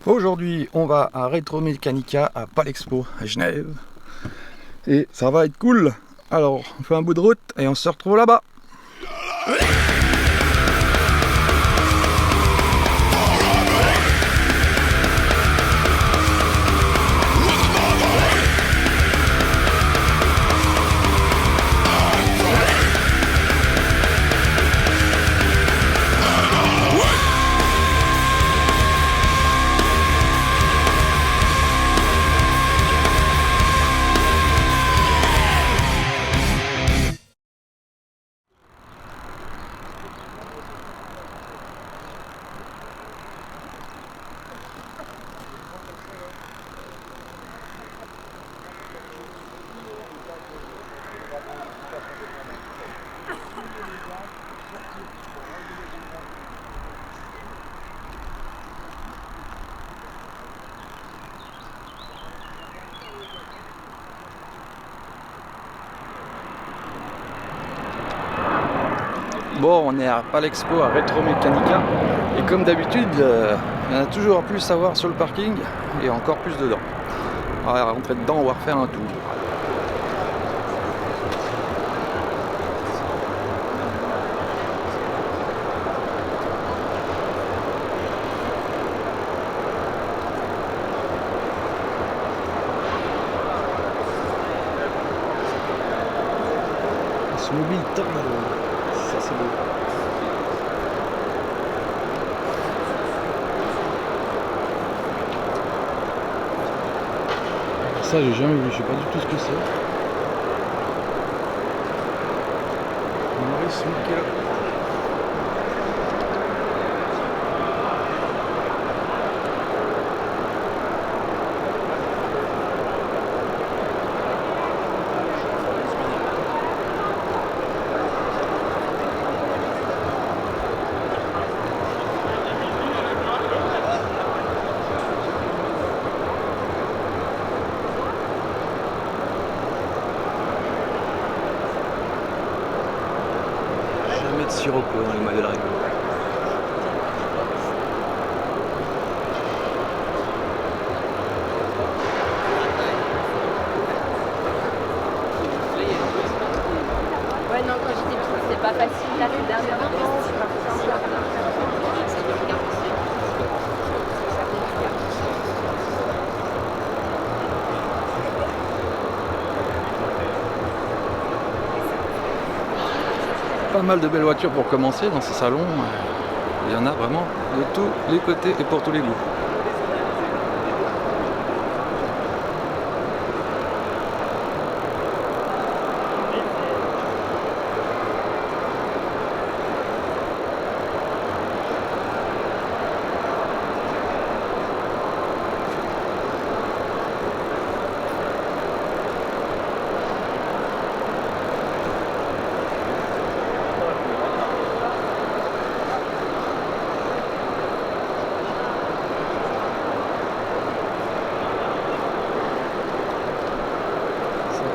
Aujourd'hui, on va à Retromechanica à Palexpo à Genève. Et ça va être cool. Alors, on fait un bout de route et on se retrouve là-bas. Bon, on est à Palexpo à Retromechanica et comme d'habitude, il y en a toujours plus à voir sur le parking et encore plus dedans. On va rentrer dedans, on va refaire un tour. Ce mobile Tornado, ça c'est beau. Ça j'ai jamais vu, je sais pas du tout ce que c'est. Maurice Michela. Jamais de sirop dans les maillots de règle. Ouais, non, quand j'étais petite, c'était pas facile. Là, ces derniers temps, c'est pas facile. Pas mal de belles voitures pour commencer dans ce salon. Il y en a vraiment de tous les côtés et pour tous les goûts.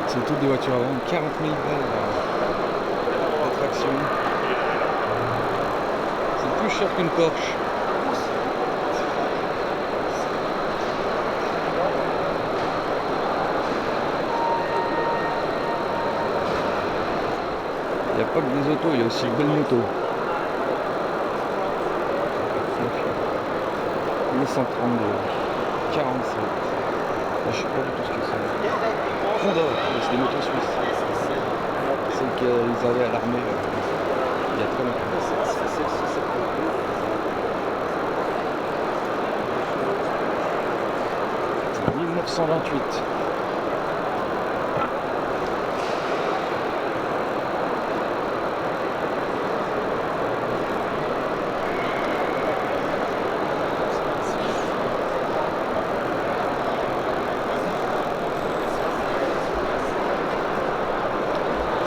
C'est toutes des voitures à vendre, 40 000 balles d'attraction. C'est plus cher qu'une Porsche. Il n'y a pas que des autos, il y a aussi de belles motos. 1132, 47. Je sais pas du tout ce que c'est. Honda, c'est des motos suisses. Celles qu'ils avaient à l'armée il y a très longtemps. 1928.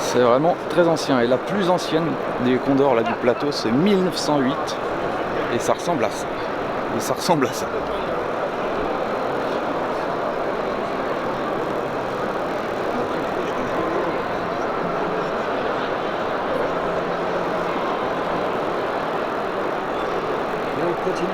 C'est vraiment très ancien et la plus ancienne des Condors là du plateau c'est 1908 et ça ressemble à ça. Et ça ressemble à ça. Et on continue.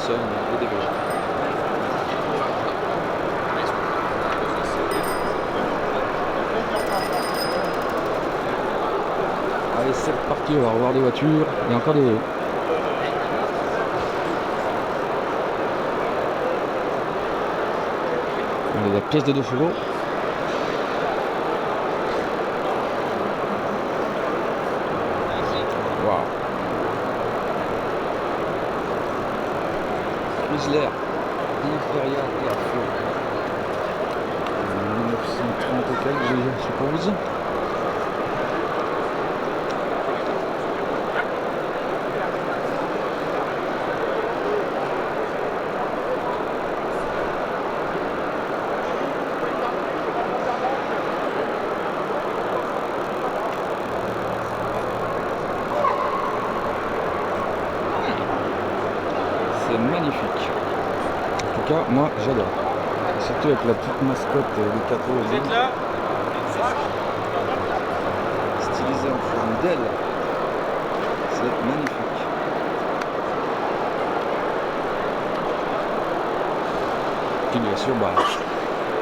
personnes, que des végétariens. Allez, c'est parti, on va revoir les voitures. Il y a encore des... Allez, la pièce de 2 chevaux. Waouh. Chrysler Imperial Airflow. 1930 et quelques, je sais pas vous dire. C'est magnifique. En tout cas, moi j'adore. Surtout avec la petite mascotte du capot. Vous êtes là? Stylisé en forme d'aile. C'est magnifique. Puis bien sûr, bah,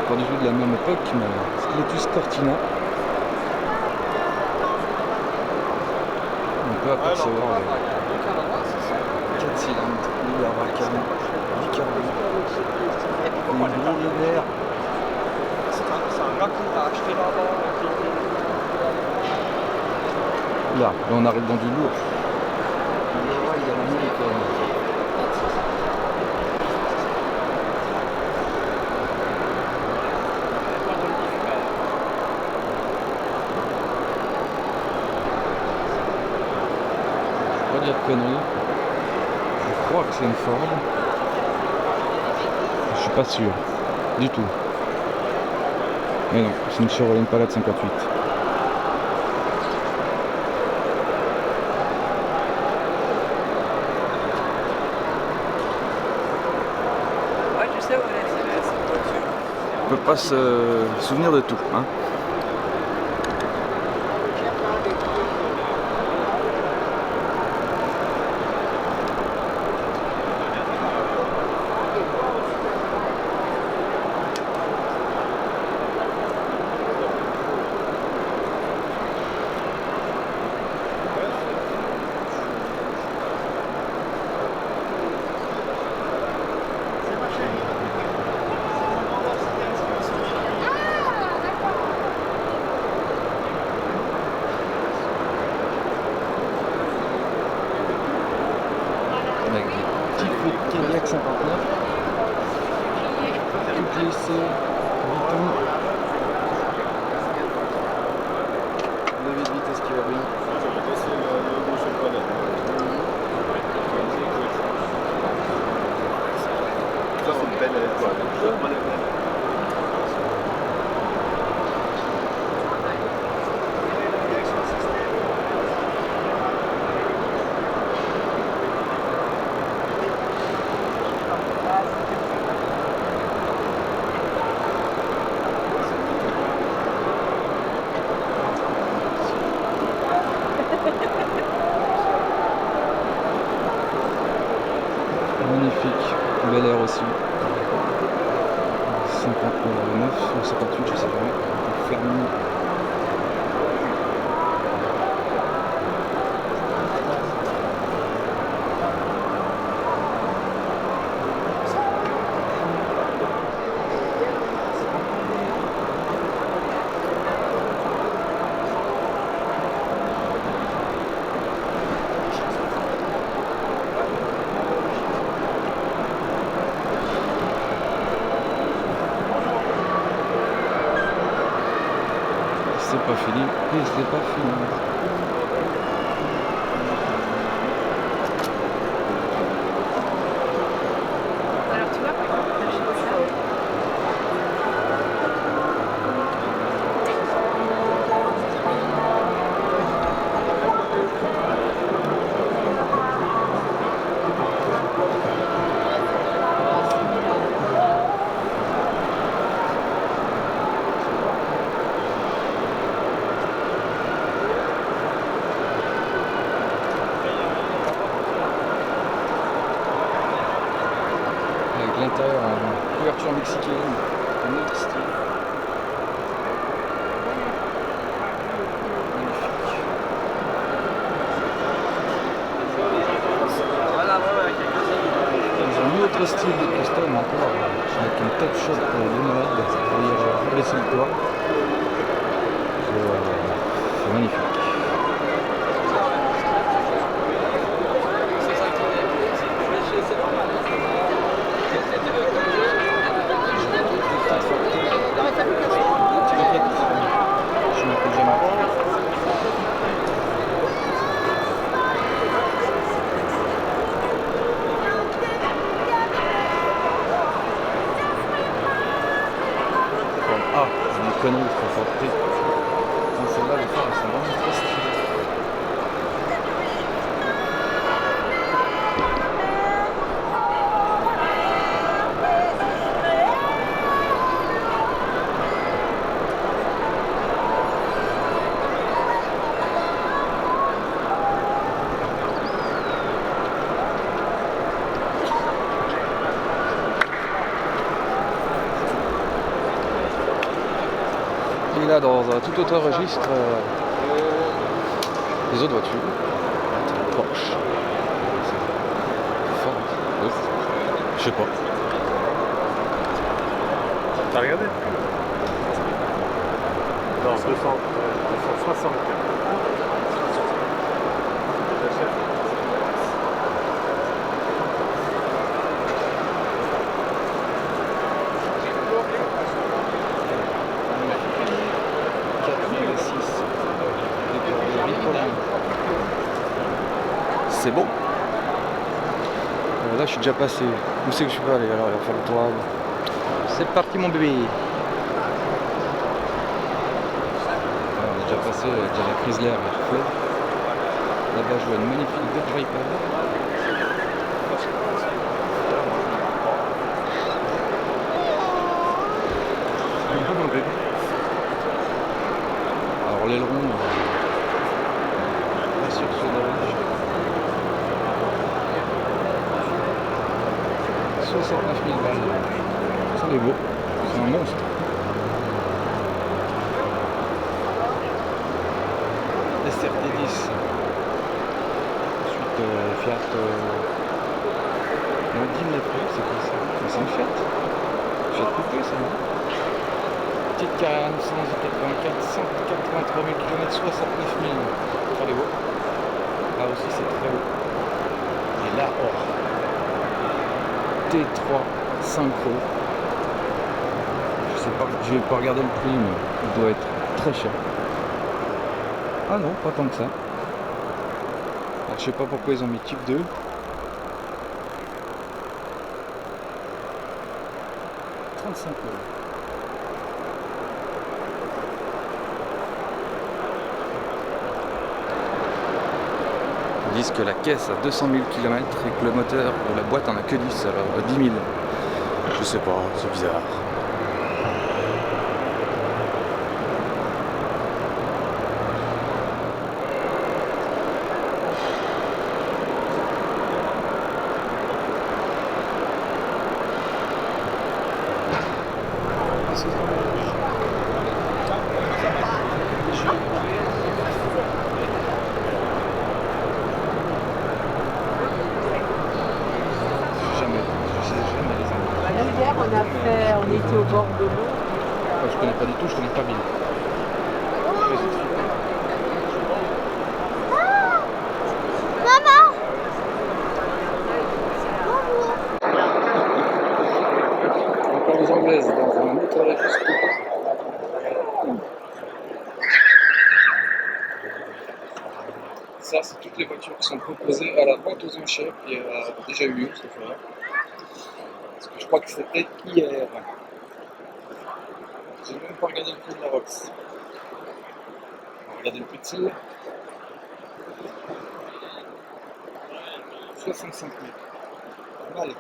pas du tout de la même époque, mais Lotus Cortina. On peut apercevoir les 4 cylindres, la Racane, bicarbone, les gros verts. C'est un gars qui l'a acheté là-bas. Là, on arrive dans du lourd. Là, il y a l'américaine. Pas dire de conneries. Je crois que c'est une Ford. Je suis pas sûr. Du tout. Mais non, c'est une Chevrolet Impala de 58. Ouais, je sais où elle est, cette voiture. On peut pas se souvenir de tout, hein. Avec des petits Cadillac 59, tout lissé, Vuitton, levier de vitesse qui va bien. Ça c'est une belle étoile. Magnifique, Bel Air aussi. 59 ou 58, je sais pas. Fermi. C'est pas fini, et c'est pas fini. Alors tu vois, par exemple, t'achètes ça. très couverture mexicaine, un autre style. Dans un autre style de custom encore, avec une top shot de nomade pour venir baisser le toit. C'est magnifique. Je m'appelle jamais. Ah, c'est des conneries, il faut porter. Celle-là, les phares, elles sont vraiment très stylées. Et là, dans un tout autre registre, les autres voitures. Porsche. Ford. Je sais pas. T'as regardé? Non, 260. C'est bon. Là, je suis déjà passé. Où c'est que je suis pas allé? Alors, il va faire le tour. C'est parti, mon bébé. On est déjà passé déjà la Chrysler Airflow. Là-bas, je vois une magnifique Dodge Viper. Alors, l'aileron, pas sûr que ce soit d'origine. 69 000 balles. Ça, il est beau. C'est un monstre. SRT10. Ensuite, Fiat. Non, 10 mètres, c'est quoi ça? C'est une Fiat. Fiat coupé, ça, non? Petite carrière 984, 183 000 km, 69 000. Ça, il est beau. Là aussi, c'est très beau. Et là, oh. T3 synchro. Je sais pas, je vais pas regarder le prix, mais il doit être très cher. Ah non, pas tant que ça. Alors je sais pas pourquoi ils ont mis type 2. 35 €. Ils disent que la caisse a 200 000 km et que le moteur de la boîte en a que 10, alors 10 000. Je sais pas, c'est bizarre. On était au bord de l'eau. Je connais pas du tout, je connais pas bien. Maman! Encore les Anglaises dans un autre registre. Ça, c'est toutes les voitures qui sont proposées à la vente aux enchères qui a déjà eu lieu cette fois. Parce que je crois que c'était hier. J'ai même pas regardé le prix de la Rox. On va regarder le prix de celle-là. 65 000. Pas mal.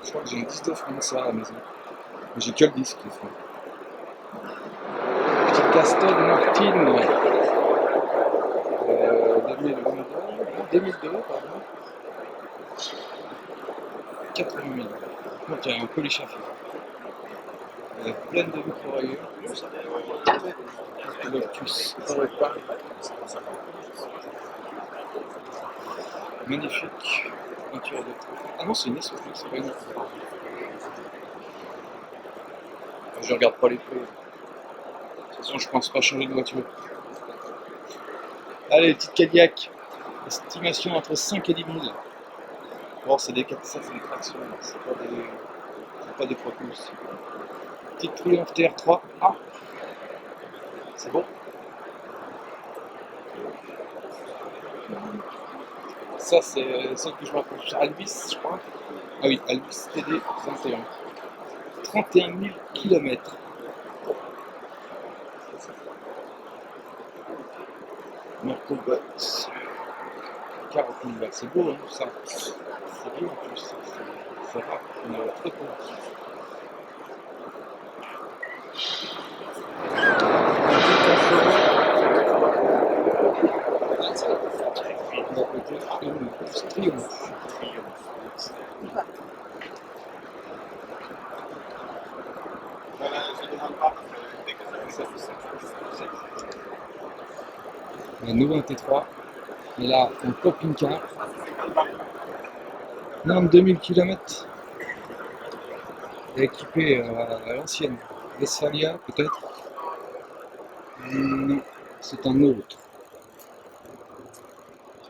Je crois que j'ai un disque de France à la maison. Mais j'ai que le disque de France. Petite Castor Martin 2002, pardon. 80 000. Donc il y a un peu l'échafaud. Pleine de micro-rayures. Lotus Europa. Magnifique. Voiture de... Ah non, c'est une SUV, c'est pas une autre. Je regarde pas les prix. De toute façon, je pense pas changer de voiture. Allez, petite Cadillac. Estimation entre 5 et 10 000. Bon, c'est des 4, ça c'est des tractions, c'est pas des propulsions. Petite Triumph TR3. Ah, c'est bon. Ça c'est celle que je m'approche. Albis, je crois. Ah oui, Albis TD 31. 31 000 km. Marco Box. 40 000 balles. C'est beau, hein, ça. C'est beau en plus. C'est rare. On en a très peu. D'un côté, Triomphe. La nouvelle T3. Et là, un camping-car. 92 000 km. Équipé à l'ancienne. Westphalia, peut-être. Non, c'est un autre.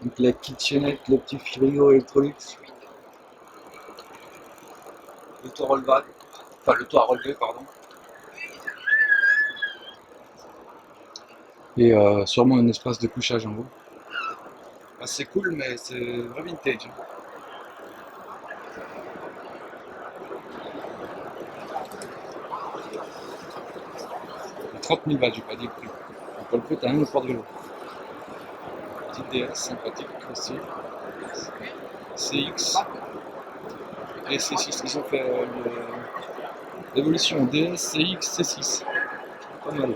Donc la kitchenette, le petit frigo électronique. Le toit relevable. Enfin, le toit relevé, pardon. Et sûrement un espace de couchage en haut. Ah, c'est cool, mais c'est vrai vintage. 30 000 balles, j'ai pas dit le prix. Donc, le prix, t'as un port de vélo. Petite DS sympathique aussi. CX et C6. Ils ont fait l'évolution DS, CX, C6. Pas mal.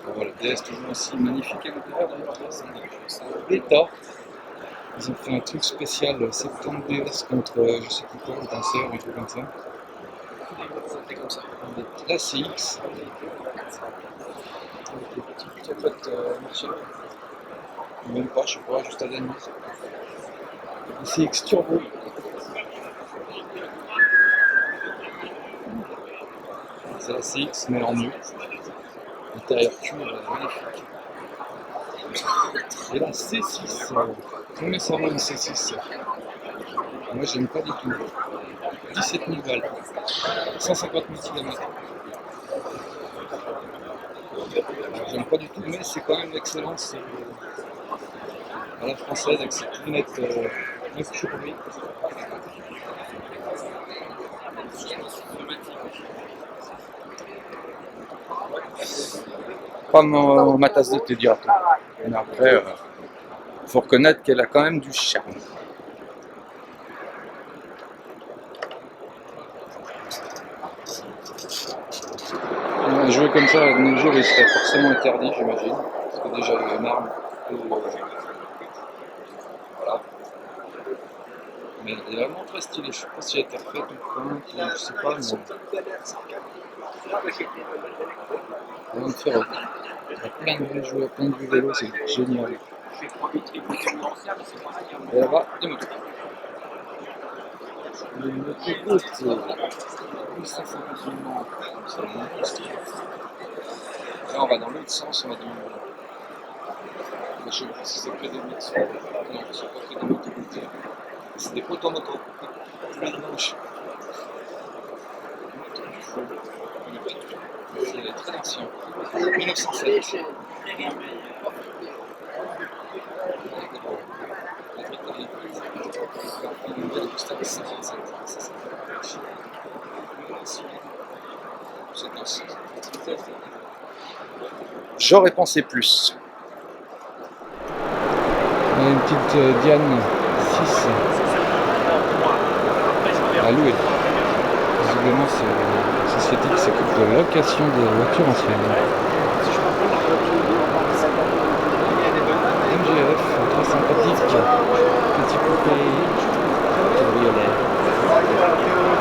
Bon, voilà, DS toujours aussi magnifique à l'intérieur d'ailleurs. C'est un bêta. Ils ont fait un truc spécial 70 DS contre je sais plus quoi, le danseur, un truc comme ça. La CX. Avec les petites capotes Michelin. Même pas, je sais pas, juste à la nuit. La CX Turbo. C'est la CX mais en mieux. L'intérieur cuir magnifique. Et la C6. Combien ça vaut une C6? Moi j'aime pas du tout. 17 000 balles. 150 000 km. J'aime pas du tout, mais c'est quand même l'excellence à la française avec ses lunettes curvées. Pas ma tasse de thé direct. Mais après, faut reconnaître qu'elle a quand même du charme. Jouer comme ça de nos jours, il serait forcément interdit, j'imagine. Parce que déjà, il y a une arme. Voilà. Mais elle est vraiment très stylée. Je sais pas si elle a été refaite ou pas. Je sais pas, mais. Rien de faire. Il y a plein de vieux joueurs, plein de vieux vélos, c'est génial. Et là-bas, des motos. Les motos hautes, 1550 millions. C'est un monstre. Là, on va dans l'autre sens, on va dans. Je sais pas si c'est que des motos. Non, c'est pas que des motos. C'est des automotos. Plein de manches. C'est très ancien. 1907. J'aurais pensé plus. On a une petite Diane 6 à louer. Visiblement, c'est une société qui s'occupe de la location de voitures anciennes. MGF très sympathique. Petit poupée cabriolet.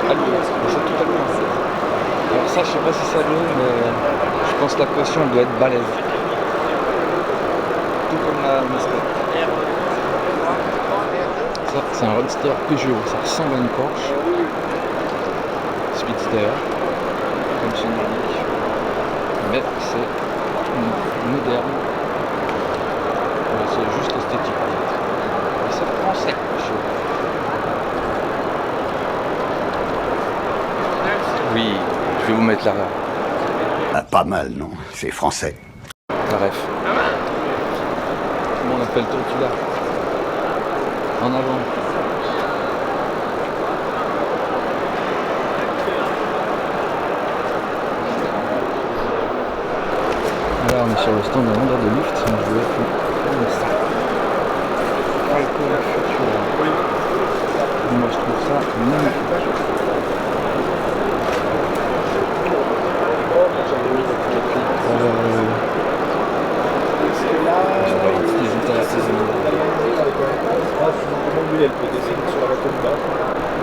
Allure, c'est tout à l'heure. Alors ça, je sais pas si ça l'est, mais je pense que la caution elle doit être balèze. Tout comme la Mustang. Ça, c'est un Roadster Peugeot, ça ressemble à une Porsche. Speedster, comme son nom l'indique. Mais c'est moderne. C'est juste esthétique. Mais c'est français. Oui, je vais vous mettre la Ah, pas mal, non? C'est français. ref. Comment on appelle toi, tu l'as? En avant. Là, on est sur le stand de Honda de Lift. Je vais filmer ça. Alcool Futura. Moi, je trouve ça magnifique.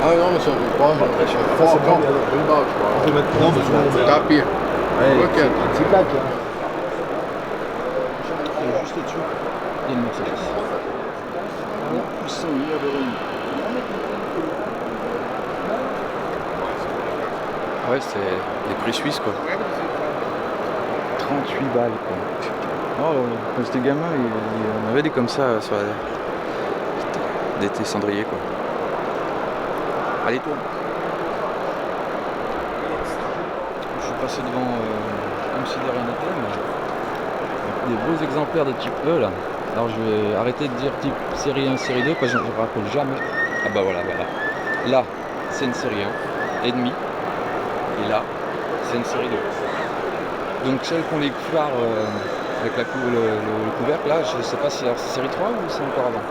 Ah non, mais ça ne veut pas, je suis fort encore pour le bas, je crois. On peut mettre non, mais c'est tapis. Ok. C'est claque. Juste au-dessus, il y a une Mercedes. Voilà, ils sont liés à Véronique. Ouais, c'est les prix suisses quoi. 38 balles quoi. Oh, quand j'étais gamin, on avait des comme ça sur la... d'été cendrier quoi. Allez toi. Je suis passé devant comme si de rien n'était, mais des beaux exemplaires de type E là. Alors je vais arrêter de dire type série 1, série 2 parce que je ne me rappelle jamais. Ah bah voilà, voilà. Là, c'est une série 1 et demi. Et là, c'est une série 2. Donc celles qui ont les phares avec le couvercle, là, je ne sais pas si c'est série 3 ou c'est encore avant.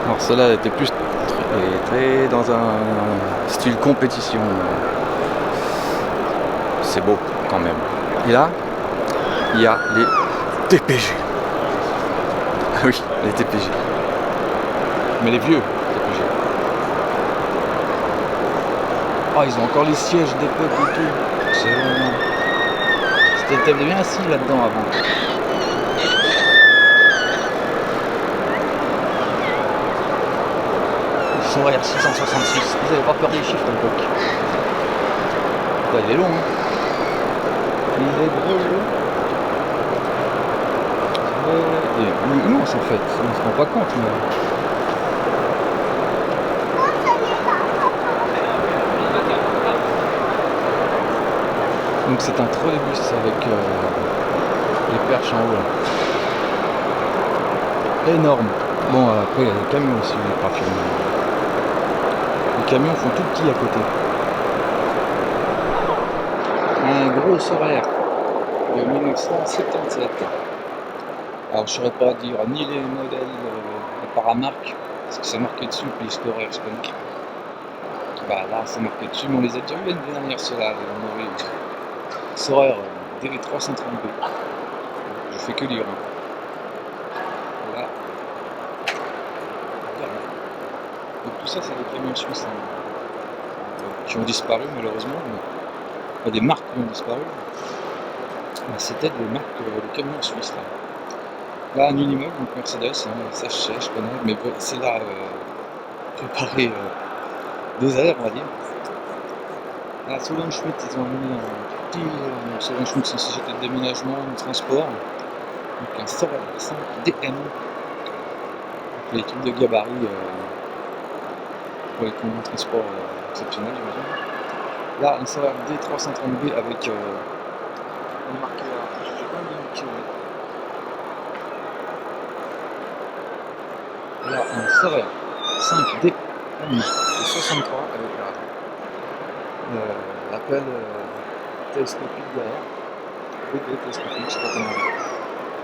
Alors celle-là était plus très dans un style compétition. C'est beau quand même. Et là, il y a les TPG. Ah oui, les TPG. Mais les vieux TPG. Oh, ils ont encore les sièges d'époque et tout. C'était bien assis là-dedans avant. Ils sont RR 666. Vous n'avez pas peur des chiffres à l'époque. Il est long, hein. Il est gros. Il est immense en fait. On se rend pas compte, mais... Donc c'est un trolleybus avec les perches en haut là. Énorme. Bon après il y a des camions aussi, les parfums. Les camions font tout petit à côté. Un gros horaire de 1977. Alors je ne saurais pas dire ni les modèles par la marque, parce que c'est marqué dessus, puis l'Explorer je connais. Bah là c'est marqué dessus, mais on les a déjà eu l'année dernière ceux-là, Soraire DV330B. Je fais que lire. Voilà. Donc tout ça c'est des camions suisses qui ont disparu malheureusement. Pas des marques qui ont disparu. Mais c'était des marques de camions suisses là. Là un Unimog, donc Mercedes, ça je sais, je connais, mais c'est là préparé 2 airs on va dire. À Solon Schmidt, ils ont amené un petit. Solon Schmidt, c'est une société de déménagement, de transport. Donc un Sorel 5 DM. Donc les trucs de gabarit pour les convois de transport exceptionnels, j'imagine. Là, un Sorel D330B avec. On est marqué là, je sais pas bien kilomètres. Là, un Sorel 5D de 63 avec l'appel télescopique derrière. BD télescopique, je sais pas comment on dit.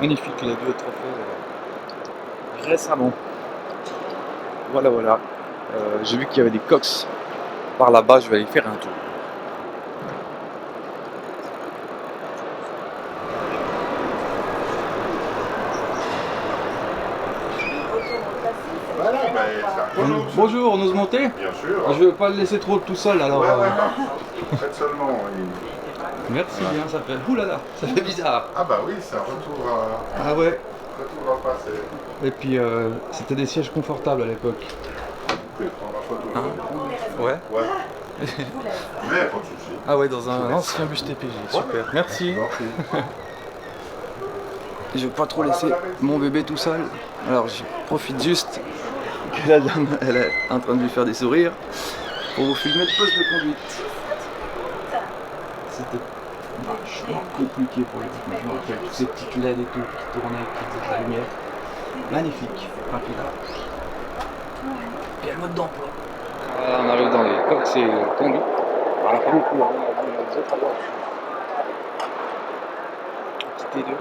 Magnifique, il a dû être fait récemment. Voilà, voilà. J'ai vu qu'il y avait des cox par là-bas, je vais aller faire un tour. Voilà, mais ça. Bonjour. Bonjour, on ose monter? Bien sûr. Je vais pas le laisser trop tout seul alors. Ouais, ouais, faites seulement. Merci bien, ça fait. Ouh là là, ça fait bizarre. Ah bah oui, c'est un retour à... Ah ouais. Retour dans le passé. Et puis c'était des sièges confortables à l'époque. Vous pouvez prendre la photo. Ouais. Ouais. Mais pas de soucis. Ah ouais, dans un ancien bus TPJ, super. Merci. Je vais pas trop laisser mon bébé tout seul, alors je profite juste que la dame elle est en train de lui faire des sourires pour vous filmer le poste de conduite. C'était vachement compliqué pour les petites, je me rappelle, tous ces petites LED et tout qui tournaient, qui faisaient de la lumière. Magnifique, rapide. Et le mode d'emploi. On arrive dans les coques et conduits. On n'a pas beaucoup, on a vu les autres alors. Petit T2.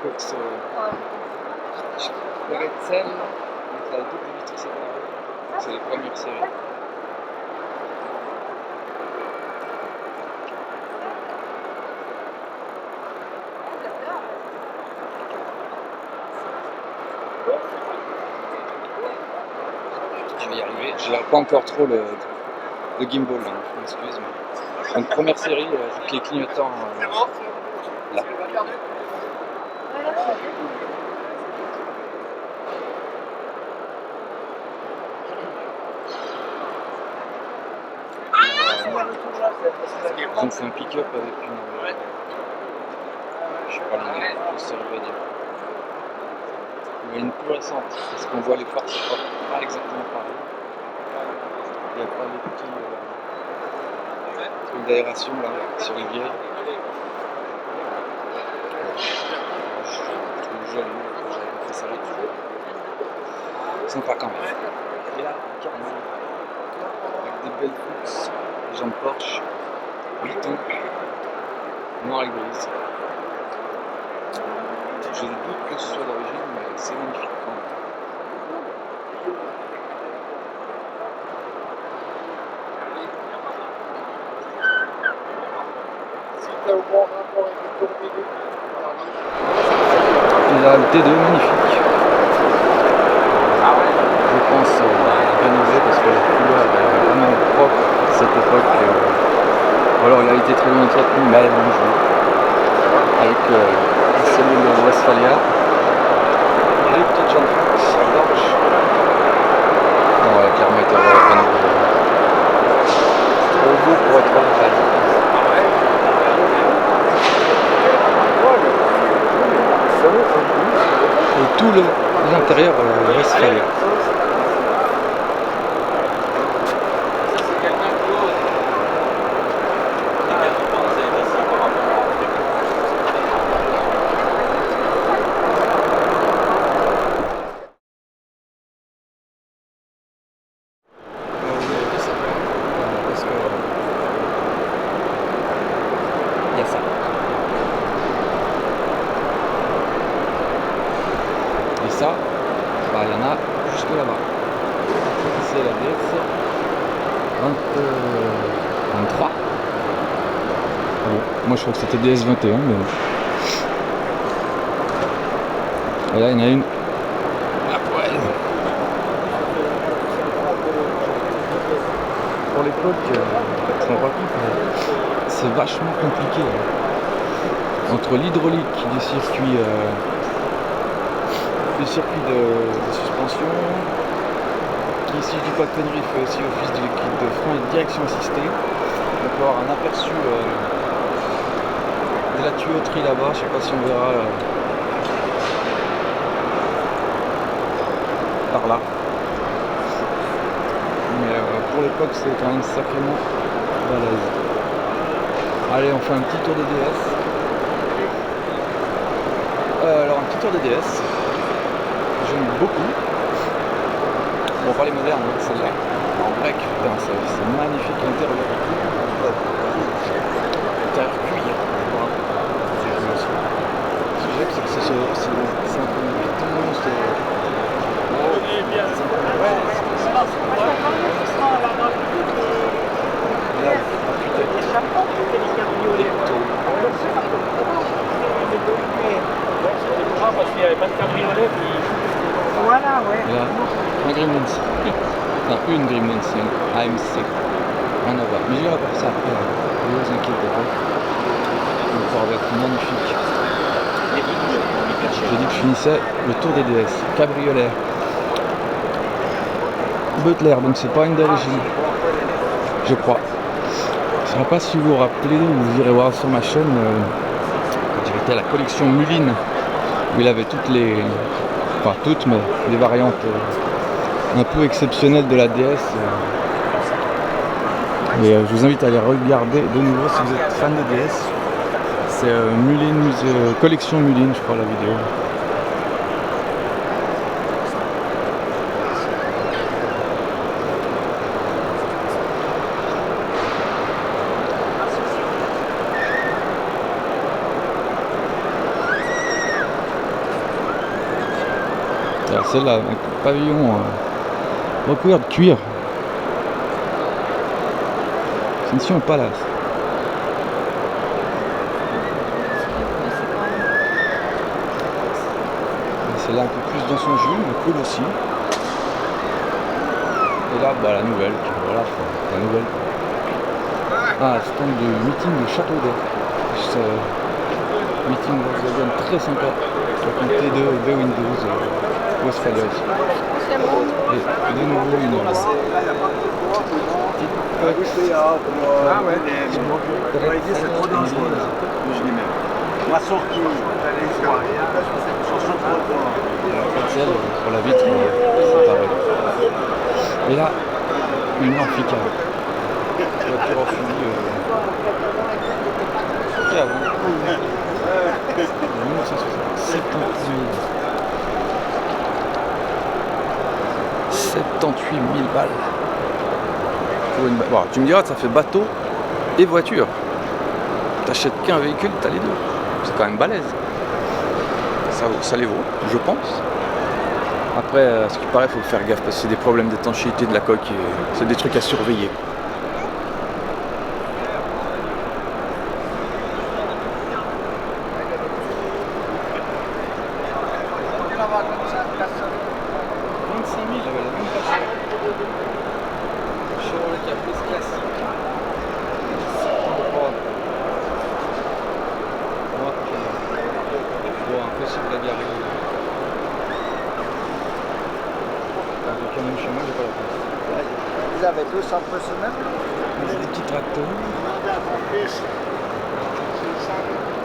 Cox Eretzel avec la double vitre séparée. C'est les premières séries. Je vais y arriver. Je n'ai pas encore trop le gimbal, hein. Je m'excuse. Mais... Donc première série avec les clignotants là. Ils ont fait un pick-up avec une. Je sais pas le nom, je ne saurais pas dire. Mais une plus récente, parce qu'on voit les phares, c'est pas exactement pareil. Il n'y a pas les petits trucs d'aération là, sur les vieilles. Je trouve joli, j'avais fait ça là-dessus. Sympa quand même. Et là, carrément, avec des belles courses, des gens de Porsche, Vuitton, noir et grise. J'ai le doute que ce soit d'origine, mais c'est magnifique quand même. Et là, le T2, magnifique. Je pense rénover parce que la couleur est vraiment propre à cette époque. Ou alors il a été très bien entretenu, mais bon jeu. Avec la cellule Westphalia. Et les petites jantes blanches. Non, elle a clairement été rénovée. Trop beau pour être vrai. Et tout l'intérieur Westphalia. Parce que il y a ça. Et ça, bah, il y en a jusque là-bas. C'est la DS 23. Bon, moi je crois que c'était DS 21, mais et là il y en a une à poil. Pour l'époque, je me rends compte, c'est vachement compliqué. Entre l'hydraulique du circuit de suspension, qui, si je dis pas de conneries, fait aussi office de l'équipe de frein et de direction assistée. On peut avoir un aperçu de la tuyauterie là-bas, je sais pas si on verra par là. Mais pour l'époque c'est quand même sacrément balèze. Allez, on fait un petit tour de DS. Alors un petit tour de DS. J'aime beaucoup. Bon, pas les modernes, hein, celle-là. En break, putain, c'est magnifique l'intérieur. L'intérieur cuir. Ce que j'aime, c'est que c'est un peu une béton, c'est... Parce qu'il n'y avait pas de cabriolet. Voilà, ouais. Et là, un Gremlins. Enfin, une Gremlins, c'est une AMC. Rien à voir. Mais j'irai voir ça après. Ne vous inquiétez pas. Une Corvette magnifique. J'ai dit que je finissais le tour des DS. Cabriolet. Butler, donc c'est pas une d'origine. Je crois. Je ne sais pas si vous vous rappelez, vous irez voir sur ma chaîne. Quand j'étais à la collection Mullin, où il avait toutes les... Enfin toutes, mais des variantes un peu exceptionnelles de la DS. Et je vous invite à aller regarder de nouveau si vous êtes fan de DS. C'est Mullin, collection Mullin, je crois, la vidéo. Alors celle-là, avec le pavillon recouvert de cuir. C'est une Mission Palace. Celle-là un peu plus dans son jus, mais cool aussi. Et là, bah, la nouvelle, voilà, la nouvelle. Ah, stand de meeting de Château d'Eau. Meeting Volkswagen très sympa. Avec une T2 B-Windows Westphalia aussi. Et de nouveau une petite Ah ouais. C'est trop dangereux. Ma sortie, celle pour la vitre, c'est pareil. Et là, une Amphicard. Voiture en fusée. Qui avant 78 000 balles. Pour une... Bon, tu me diras, ça fait bateau et voiture. T'achètes qu'un véhicule, t'as les deux. C'est quand même balèze. Ça les vaut, je pense. Après, à ce qui paraît, il faut faire gaffe parce que c'est des problèmes d'étanchéité de la coque et c'est des trucs à surveiller. Impossible à garer. Chez moi, j'ai pas la place. Vous avez 200 peu semaine. C'est des petits tracteurs.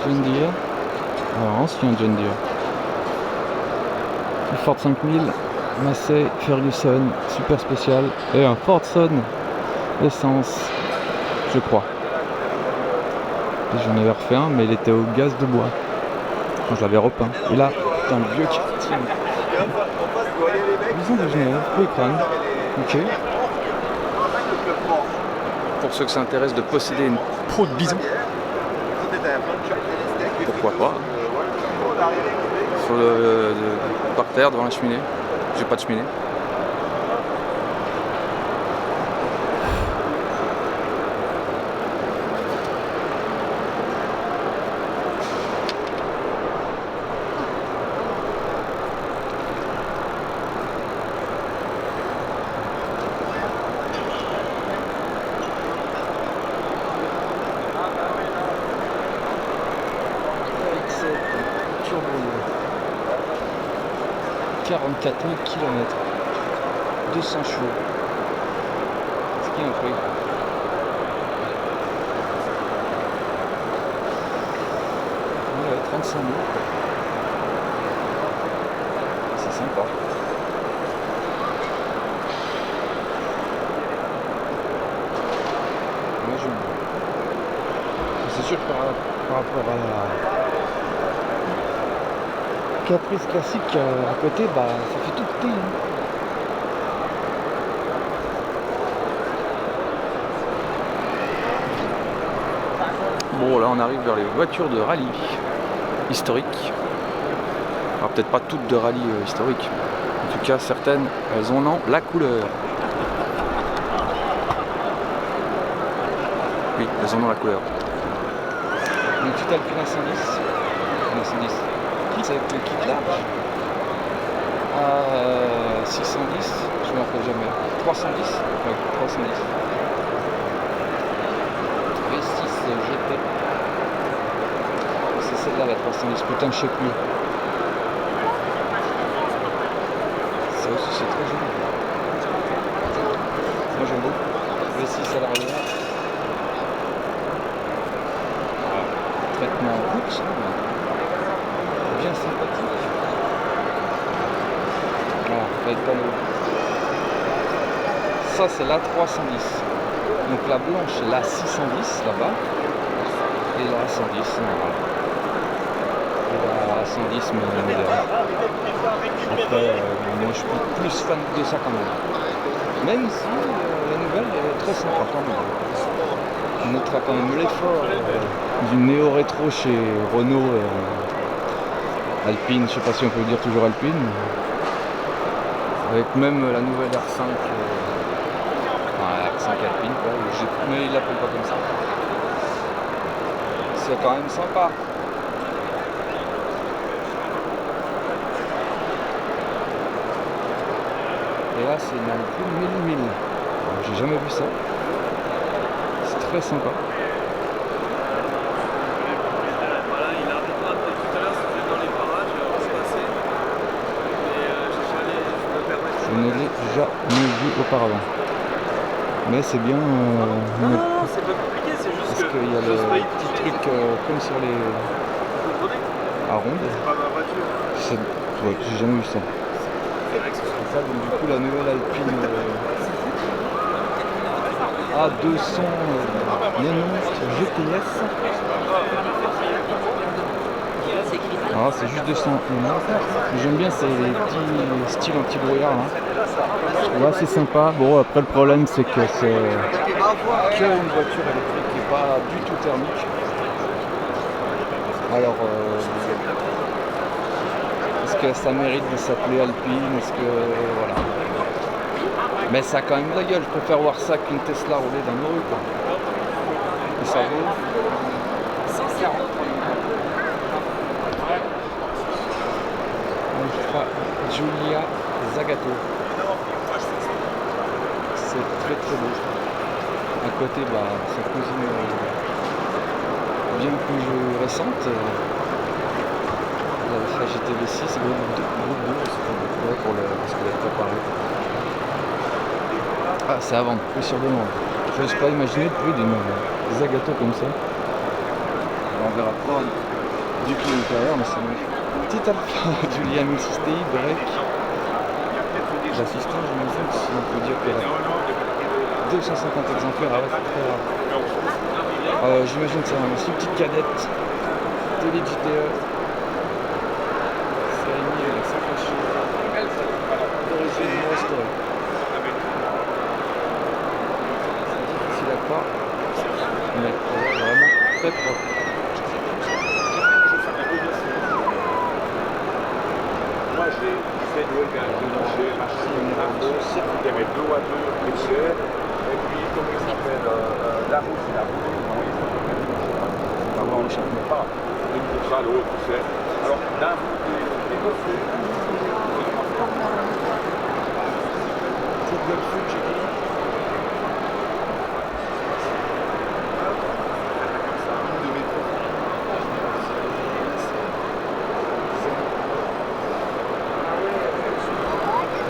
John Deere. Alors, ancien John Deere. Le Ford 5000, Massey, Ferguson, super spécial. Et un Fordson essence, je crois. J'en avais refait un, mais il était au gaz de bois. Quand je l'avais repeint. Et là, putain, le vieux qui tient. Bison de Genève, le crâne. Ok. Pour ceux que ça intéresse de posséder une peau de bison, pourquoi pas. Sur le par terre devant la cheminée. J'ai pas de cheminée. Turbo 44 000 km. 200 chevaux. Ce qui est un prix. Ouais, 35 000. C'est sympa. Moi j'aime bien. C'est sûr que par rapport à la Caprice classique à côté, bah ça fait tout petit. Hein. Bon là on arrive vers les voitures de rallye historiques. Alors peut-être pas toutes de rallye historique. En tout cas certaines, elles ont la couleur. Oui, elles en ont la couleur. Une petite Alpine 110. 110. Kit avec le kit large. À 610, je me rappelle jamais. 310. Ouais, 310. V6 GT. C'est celle-là la 310. Putain, je sais plus. Ça aussi c'est très joli. Moi j'aime beaucoup. V6 à l'arrière. Traitement en route, bien sympathique. Voilà, avec panneau. Ça c'est la 310. Donc la blanche c'est la 610 là-bas. Et la 110 normal. Et la 110 mais moderne. Après, moi je suis plus fan de ça quand même. Même si la nouvelle est très sympa quand même. On notera quand même l'effort d'une néo-rétro chez Renault Alpine, je sais pas si on peut dire toujours Alpine, avec même la nouvelle R5, R5 Alpine quoi, mais il l'appelle pas comme ça. C'est quand même sympa. Et là c'est une Alpine 1000. J'ai jamais vu ça. C'est très sympa. Voilà, il arrête pas tout à l'heure, c'était dans les parages, on se passait. Et je me permets. Je ne l'ai jamais vu auparavant. Mais c'est bien. Non, c'est pas compliqué, c'est juste parce qu'il y a le petit truc comme sur les. À ronde. C'est pas ma voiture. Ouais, j'ai jamais vu ça. Ça, donc du coup la nouvelle Alpine A200 GTS. Ah, c'est juste 200. J'aime bien ces petits styles anti-brouillard là. Ouais, c'est sympa. Bon, après le problème c'est que c'est une voiture électrique qui n'est pas du tout thermique. Alors est-ce que ça mérite de s'appeler Alpine? Est-ce que voilà. Mais ça a quand même la gueule, je préfère voir ça qu'une Tesla rouler dans nos rues quoi. Et ça vaut 140. Alfa Giulia Zagato. C'est très très beau. À côté, sa cousine bien plus récente. La GTV6, groupe 2 pour le squelette préparé. Ah, c'est à vendre, plus sur demande. Je n'ose pas imaginer le prix d'une Zagato comme ça. On verra pas du tout l'intérieur, mais c'est une petite Alpha Giulia 1006 TI break. L'assistant, j'imagine, si on peut dire qu'elle a 250 exemplaires, ah ouais, c'est très rare. J'imagine que c'est une petite cadette télé GTE. Série 1000, sans fâcher. D'origine historique. Difficile à croire, mais vraiment très propre. Moi j'ai fait le j'ai acheté une R2, il y avait 2 à 2 rivières, et puis comment il s'appelle la route, c'est la route, comment il s'appelle, on ne cherche pas, une pour ça, l'autre, tu sais. Alors d'un côté, des deux feux, petite gueule fou, j'ai dit.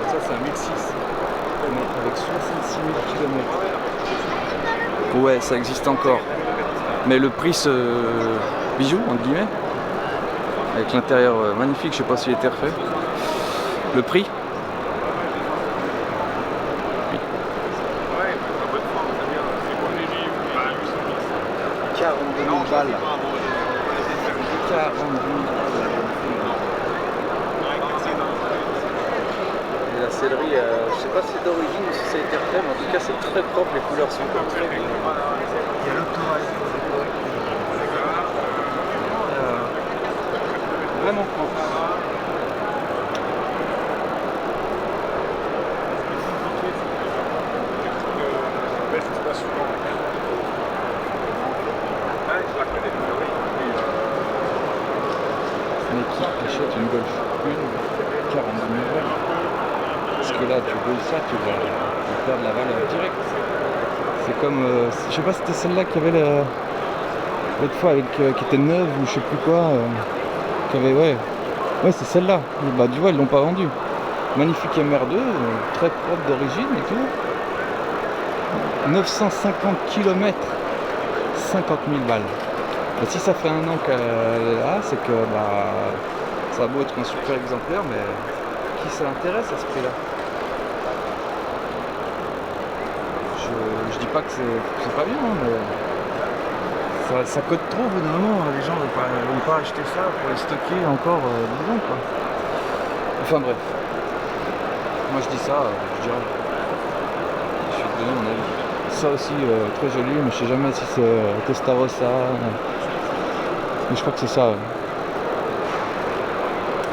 Ça c'est un 1006. Ouais, ça existe encore. Mais le prix se bijou, entre guillemets, avec l'intérieur magnifique, je sais pas s'il a été refait. Le prix, oui. 42 000 balles. 42 000 balles. Et la sellerie, je sais pas si c'est d'origine ou si ça a été refait, mais en tout cas c'est très propre, les couleurs sont encore très bien. Il y a l'autorail. Vraiment propre. Mais qui achète une Golf 1 42 000 balles? Parce que là, tu roules ça, tu vas perdre la valeur direct. C'est comme, je sais pas si c'était celle-là qui avait l'autre fois, avec, qui était neuve ou je sais plus quoi, qui avait, ouais, c'est celle-là. Bah, tu vois, ils l'ont pas vendue. Magnifique MR2, très propre d'origine et tout. 950 km, 50 000 balles. Et si ça fait un an qu'elle est là, c'est que bah, ça a beau être un super exemplaire, mais qui ça intéresse à ce prix-là? Je dis pas que c'est pas bien, mais ça coûte trop au bout d'un moment. Les gens ne vont pas acheter ça pour les stocker encore 10 ans, quoi. Enfin bref. Moi je dis ça, je dirais. Je vais te donner mon avis. Ça aussi très joli, mais je sais jamais si c'est Testarossa. Mais je crois que c'est ça.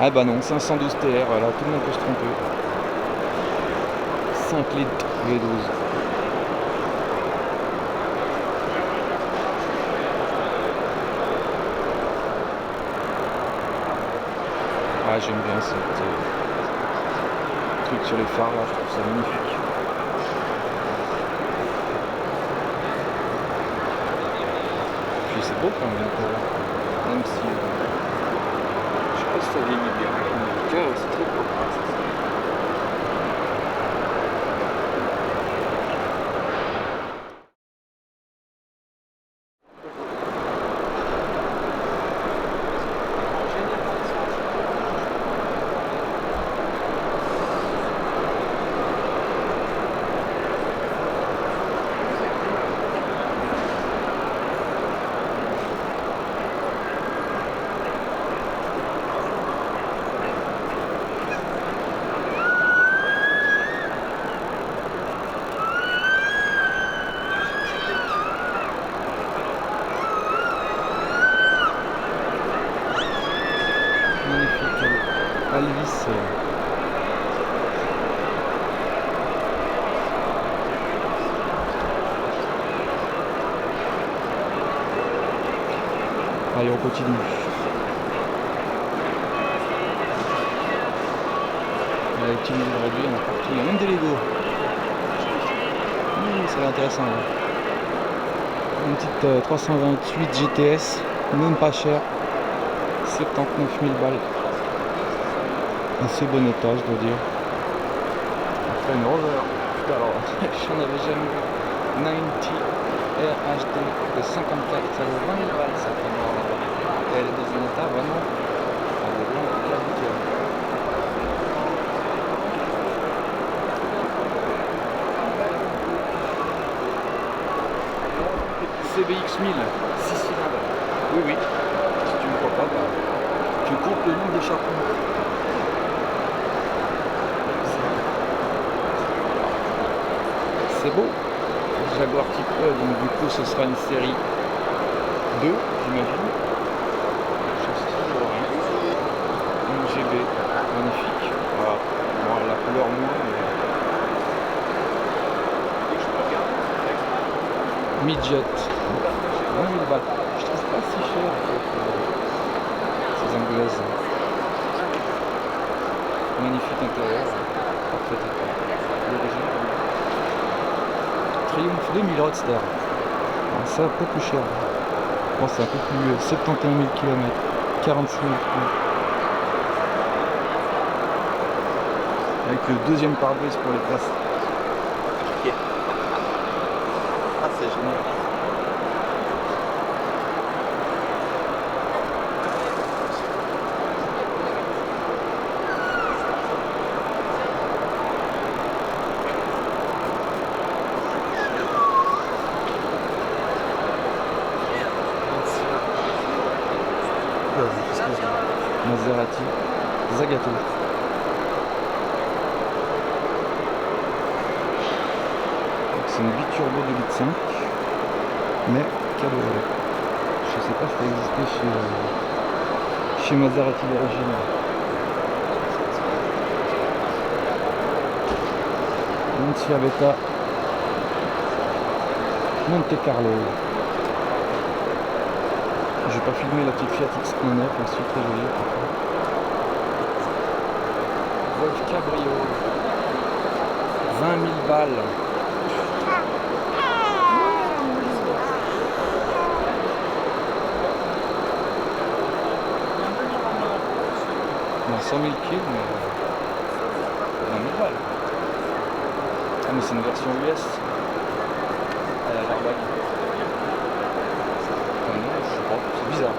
Ah bah non, 512 TR, voilà, tout le monde peut se tromper. 5 litres V12. Ah, j'aime bien ce truc sur les phares là, je trouve ça magnifique. Puis c'est beau quand même si je sais pas si ça vieillit bien. En tout cas, c'est très beau. Alvis. Allez, on continue. On va utiliser aujourd'hui, il y en a partout, il y a même des Lego. Ça va être intéressant. Là. Une petite 328 GTS, même pas cher, 79 000 balles. Assez bon état, je dois dire. Après une Rover, putain alors, j'en avais jamais vu. 90 RHD de 54, ça vaut 20 000 balles ça fait. Et elle est dans un état vraiment, elle est vraiment qualité. CBX 1000, 6 cylindres. Oui, si tu ne crois pas, bah, tu comptes le nombre d'échappements. C'est beau. Jaguar Type E, donc du coup ce sera une série 2, j'imagine. Une GB, magnifique. Voilà. Bon, la couleur moins, mais... Midget. 20 000 balles. Je trouve pas si cher en fait, ces anglaises. Magnifique intérieur. Parfait état. L'original. Triumph 2000 Roadster. Alors ça un peu plus cher. Bon, c'est un peu plus 71 000 km. 46 000 km. Avec le deuxième pare-brise pour les places. Ah, c'est génial. Maserati Zagato. C'est une biturbo 2,5 litres, mais cabriolet. Je sais pas si ça existait chez Maserati d'origine. Lancia Beta Monte Carlo. J'ai pas filmé la petite Fiat X1.9, aussi très jolie. Golf Cabrio, 20 000 balles. Bon, 100 000 kills, mais 20 000 balles. Ah, mais c'est une version US. Elle a l'airbag. C'est bizarre.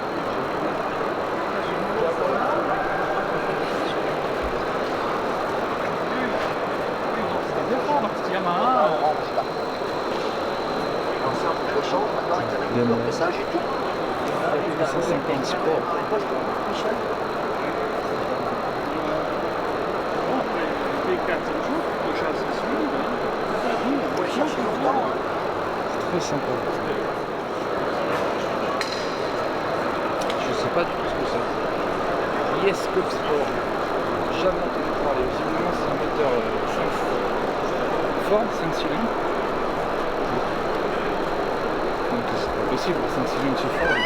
Message et tout. 150 sport. C'est très sympa. Je sais pas du tout ce que c'est. Yes Cup Sport. Jamais entendu parler. Visiblement c'est un moteur 5 Ford 5 cylindres. Donc c'est pas possible 5 cylindres chez Ford.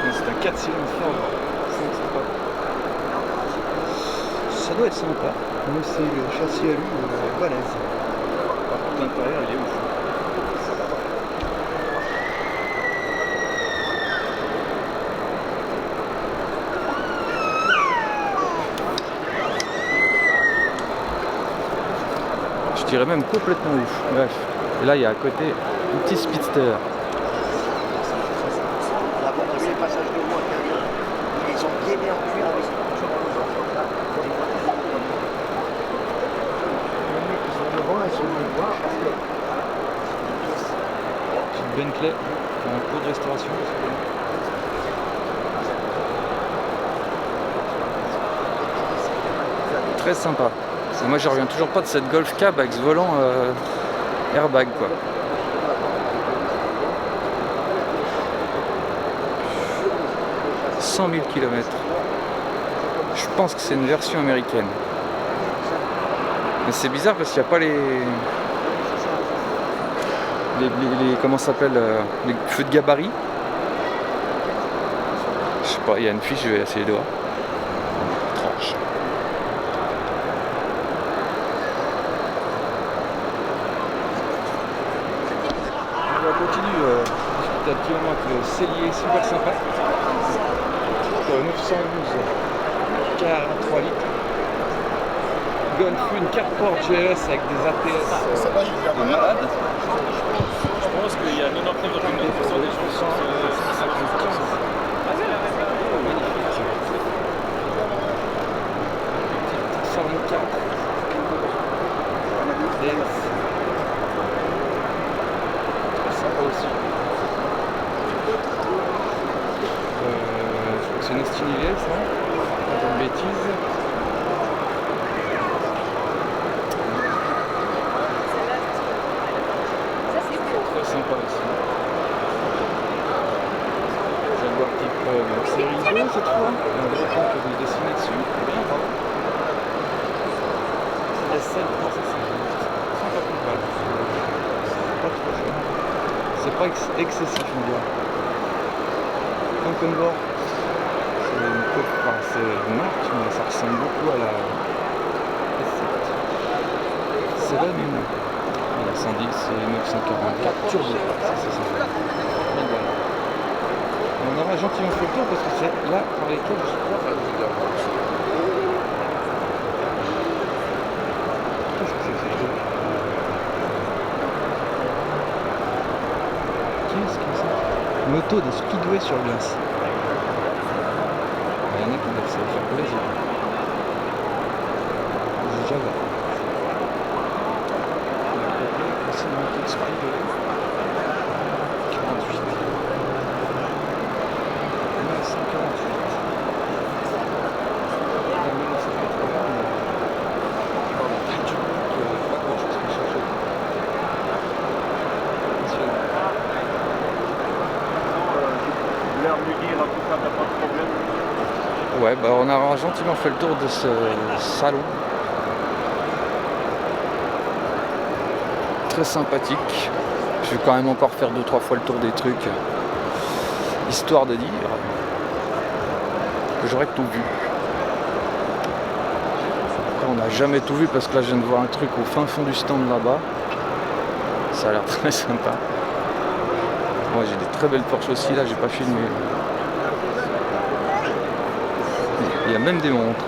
Donc c'est un 4 cylindres Ford 5 sport. Ça doit être sympa, mais c'est le châssis à lui balèze. Par contre l'intérieur il est ouf. Je dirais même complètement ouf. Bref. Et là il y a à côté un petit speedster. D'abord, les passages de roue intérieurs, ils sont gainés en cuir avec Petite Bentley, en cours de restauration. Très sympa. Moi je reviens toujours pas de cette Golf Cab avec ce volant airbag quoi. « 100 000 km. Je pense que c'est une version américaine. Mais c'est bizarre parce qu'il n'y a pas les comment ça s'appelle les feux de gabarit. Je sais pas, il y a une fiche, je vais essayer de voir. Tranche. On continue discuter un petit moment avec le cellier super sympa. 912 car à 3 litres. Golf, une carport GS avec des ATS de malade. Je pense qu'il y a 99,9% des gens qui sont Magnifique. 124. DS. Sympa aussi. Je crois que c'est une Estinilier ça. Pas de bêtises. Très sympa aussi. Jaguar type série 2 cette fois. Un gros plan que je vais dessiner dessus. Bien bravo. S7 350. 100 plus de balles. Pas trop cher. C'est pas excessif on dirait. Concord, c'est une marque mais ça ressemble beaucoup à la S7. C'est la même. La 110 et 944 turbo. Ça c'est sympa. On aura gentiment fait le tour parce que c'est là par lesquels je crois. Qu'est-ce que c'est que ce truc? Qu'est-ce que c'est? Moto de speedway sur glace. Il y en a qui doivent se faire plaisir. J'ai déjà vu. C'est une moto de speedway. 48. 948. lui dire tout ça, t'as pas de problème. Ouais, bah on a gentiment fait le tour de ce salon. Très sympathique. Je vais quand même encore faire 2-3 fois le tour des trucs, histoire de dire que j'aurais tout vu. Après, on n'a jamais tout vu parce que là je viens de voir un truc au fin fond du stand là-bas. Ça a l'air très sympa. Moi j'ai des très belles Porsche aussi, là j'ai pas filmé. Il y a même des montres.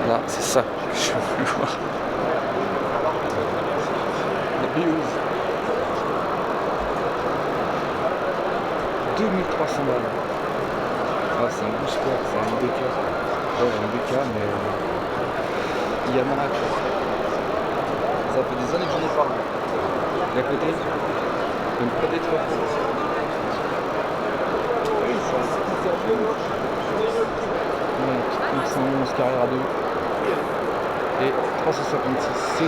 Là, c'est ça que je veux voir. La Bios. 2300 balles. Ah, c'est un booster, c'est un BK. Ouais, un BK, mais Yamaha. Ça fait des années que j'en ai parlé. Et à côté, même pas des trois. Oui, c'est un scooter bleu. Ouais, 111 Carrera 2 et 356 C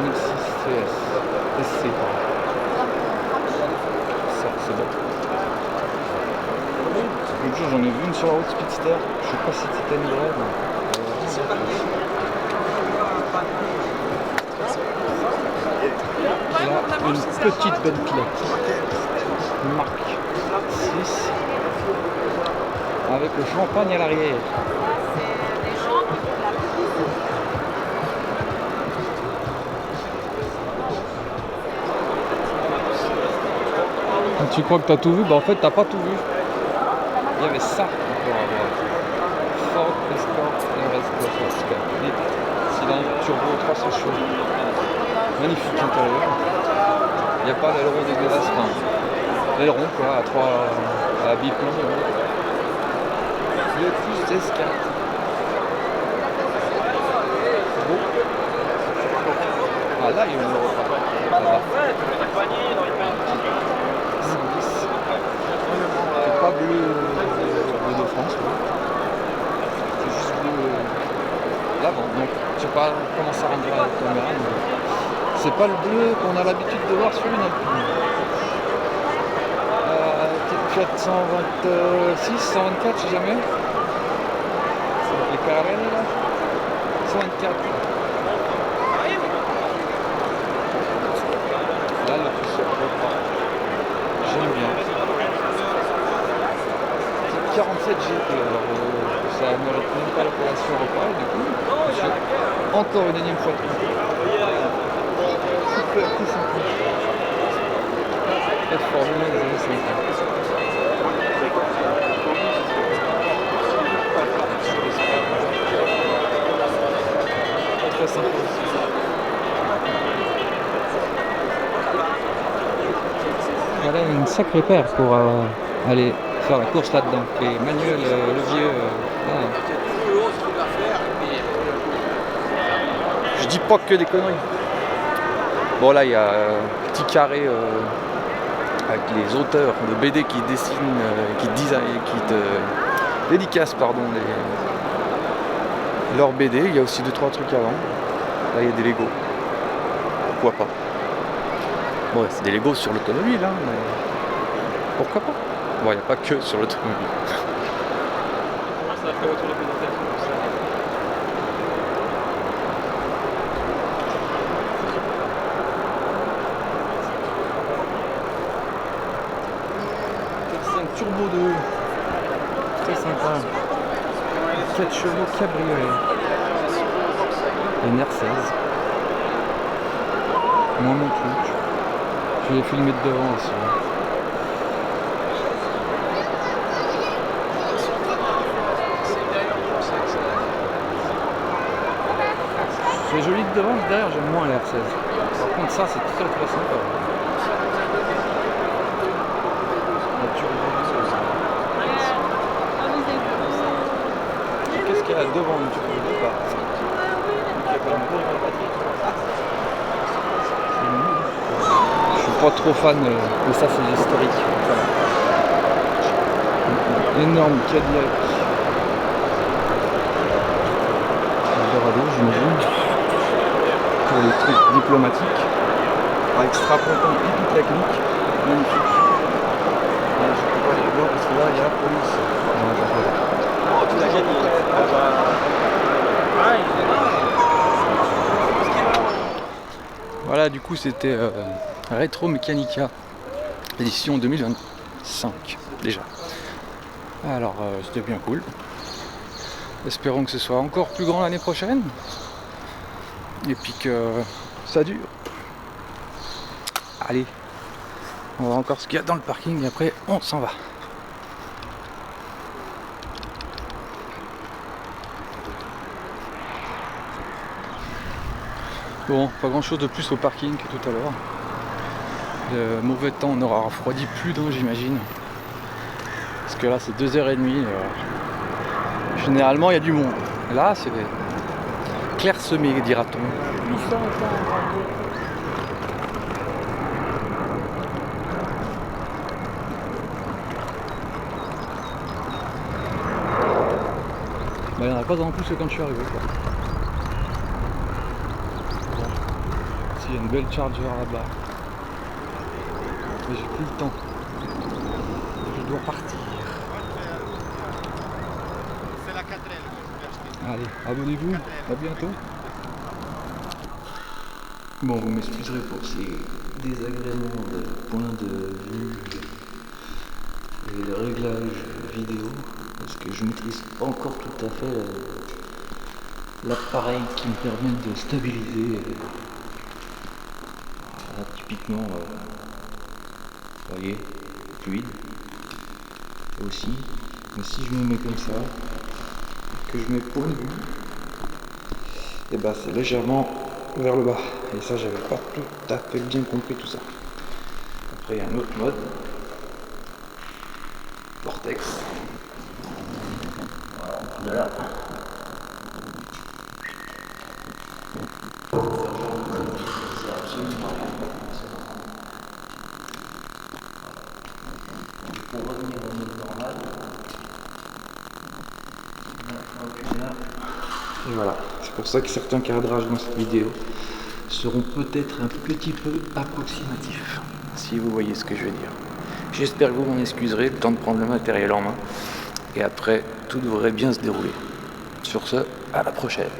1006 CS SC pardon. Ça c'est bon. L'autre jour j'en ai vu une sur la route Speedster, je sais pas si c'était une vraie mais là une petite Bentley marque 6 avec le champagne à l'arrière. Tu crois que tu as tout vu? Bah en fait t'as pas tout vu. Il y avait ça encore à voir. Ford Escort RS 4 cylindre turbo 300 chevaux. Magnifique intérieur. Il n'y a pas l'aileron dégueulasse. Enfin, l'aileron quoi, à 3 à biplan. Le plus d'escale. Bon. Ah là il y a une repart. C'est pas bleu, bleu de France. Ouais. C'est juste bleu l'avant. Donc je sais pas comment ça rendra la caméra, mais c'est pas le bleu qu'on a l'habitude de voir sur une Alpine. 426, 124, je sais jamais. Les Carrera là. 124. Là le plus sur repart. J'aime bien. 47 GT, alors ça ne mérite même pas l'appellation repart du coup. Encore une énième fois de plus. Super plus sympa. La Formule 1 des années 50. Très sympa aussi. Voilà une sacrée paire pour aller faire la course là-dedans. Les manuels, levier. Je dis pas que des conneries. Bon là il y a un petit carré avec les auteurs de BD qui dessinent, qui te dédicacent pardon leurs BD. Il y a aussi 2-3 trucs avant. Là il y a des Lego. Pourquoi pas? Bon c'est des Lego sur l'automobile hein, mais pourquoi pas? Bon il n'y a pas que sur l'automobile. Comment ça a fait autour de la présentation? Turbo 2, très sympa, 4 chevaux cabriolet, une R16, moi mon truc, je vais filmer de devant aussi. C'est joli de devant, derrière j'aime moins la R16, par contre ça c'est très très sympa. Qu'est-ce qu'il y a devant une turbo de départ? Je suis pas trop fan, mais ça c'est l'historique. Énorme Cadillac. Eldorado j'imagine. Pour les trucs diplomatiques. Avec straponton et toute la clique. Magnifique. Non, parce que là, il y a la police. Oh, tu l'as gagné. Voilà, du coup, c'était Retro Mechanica, édition 2025, déjà. Alors, c'était bien cool. Espérons que ce soit encore plus grand l'année prochaine. Et puis que ça dure. Allez, on va voir encore ce qu'il y a dans le parking et après on s'en va. Bon, pas grand chose de plus au parking que tout à l'heure. Le mauvais temps n'aura refroidi plus d'un, j'imagine. Parce que là c'est 2h30. Généralement il y a du monde. Là c'est clairsemé, dira-t-on. Bah, il n'y en a pas en plus que quand je suis arrivé, quoi. Bon. Ici, il y a une belle charger là-bas. Mais j'ai plus le temps. Je dois partir. Allez, abonnez-vous. À bientôt. Bon, vous m'excuserez pour ces désagréments de point de vue et de réglage vidéo. Parce que je ne maîtrise pas encore tout à fait l'appareil qui me permet de stabiliser. Là, typiquement, vous voyez, fluide. Aussi, mais si je me mets comme ça, que je mets point de vue, et ben c'est légèrement vers le bas. Et ça, j'avais pas tout à fait bien compris tout ça. Après, il y a un autre mode, Vortex. Voilà. C'est absolument rien. Pour revenir au mode normal, et voilà. C'est pour ça que certains cadrages dans cette vidéo seront peut-être un petit peu approximatifs, si vous voyez ce que je veux dire. J'espère que vous m'en excuserez, le temps de prendre le matériel en main. Et après, tout devrait bien se dérouler. Sur ce, à la prochaine.